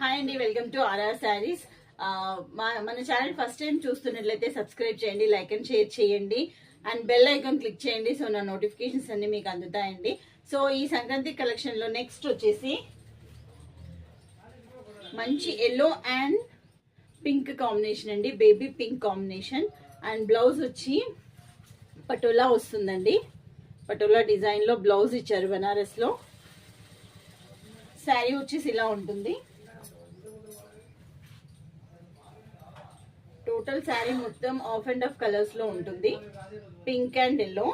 Hi అండి, welcome to RR saris. మన channel first time చూస్తున్నట్లయితే సబ్స్క్రైబ్ చేయండి, లైక్ అండ్ షేర్ చేయండి అండ్ బెల్ ఐకాన్ క్లిక్ చేయండి. సో నా నోటిఫికేషన్స్ అన్ని మీకు అందుతాయండి. సో ఈ సంక్రాంతి కలెక్షన్ లో నెక్స్ట్ వచ్చేసి మంచి ఎల్లో అండ్ పింక్ కాంబినేషన్ అండి, baby pink combination. And blouse వచ్చి పటోలా వస్తుందండి. పటోలా డిజైన్ లో బ్లౌజ్ ఇచ్చారు బనారస్ లో. శారీ వచ్చేసి ఇలా ఉంటుంది. టోటల్ శారీ మొత్తం ఆఫ్ అండ్ ఆఫ్ కలర్స్ లో ఉంటుంది, పింక్ అండ్ ఎల్లో.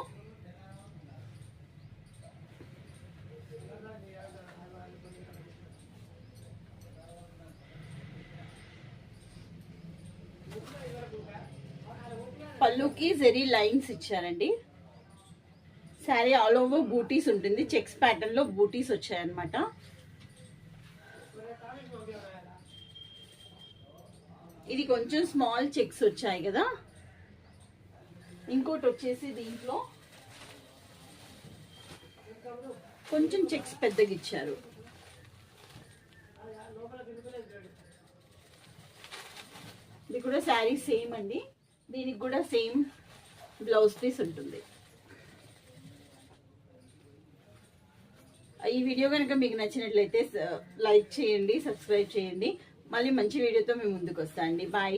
పళ్ళుకి జెరీ లైన్స్ ఇచ్చారండి. శారీ ఆల్ ఓవర్ బూటీస్ ఉంటుంది, చెక్స్ ప్యాటర్న్ లో బూటీస్ వచ్చాయన్నమాట. ఇది కొంచెం స్మాల్ చెక్స్ వచ్చాయి కదా. ఇంకోటి వచ్చేసి దీంట్లో కొంచెం చెక్స్ పెద్దగా ఇచ్చారు. ఇది కూడా శారీ సేమ్ అండి, దీనికి కూడా సేమ్ బ్లౌజ్ పీస్ ఉంటుంది. ఈ వీడియో కనుక మీకు నచ్చినట్లయితే లైక్ చేయండి, సబ్స్క్రైబ్ చేయండి. మళ్ళీ మంచి వీడియోతో మేము ముందుకు వస్తాం అండి. బాయ్.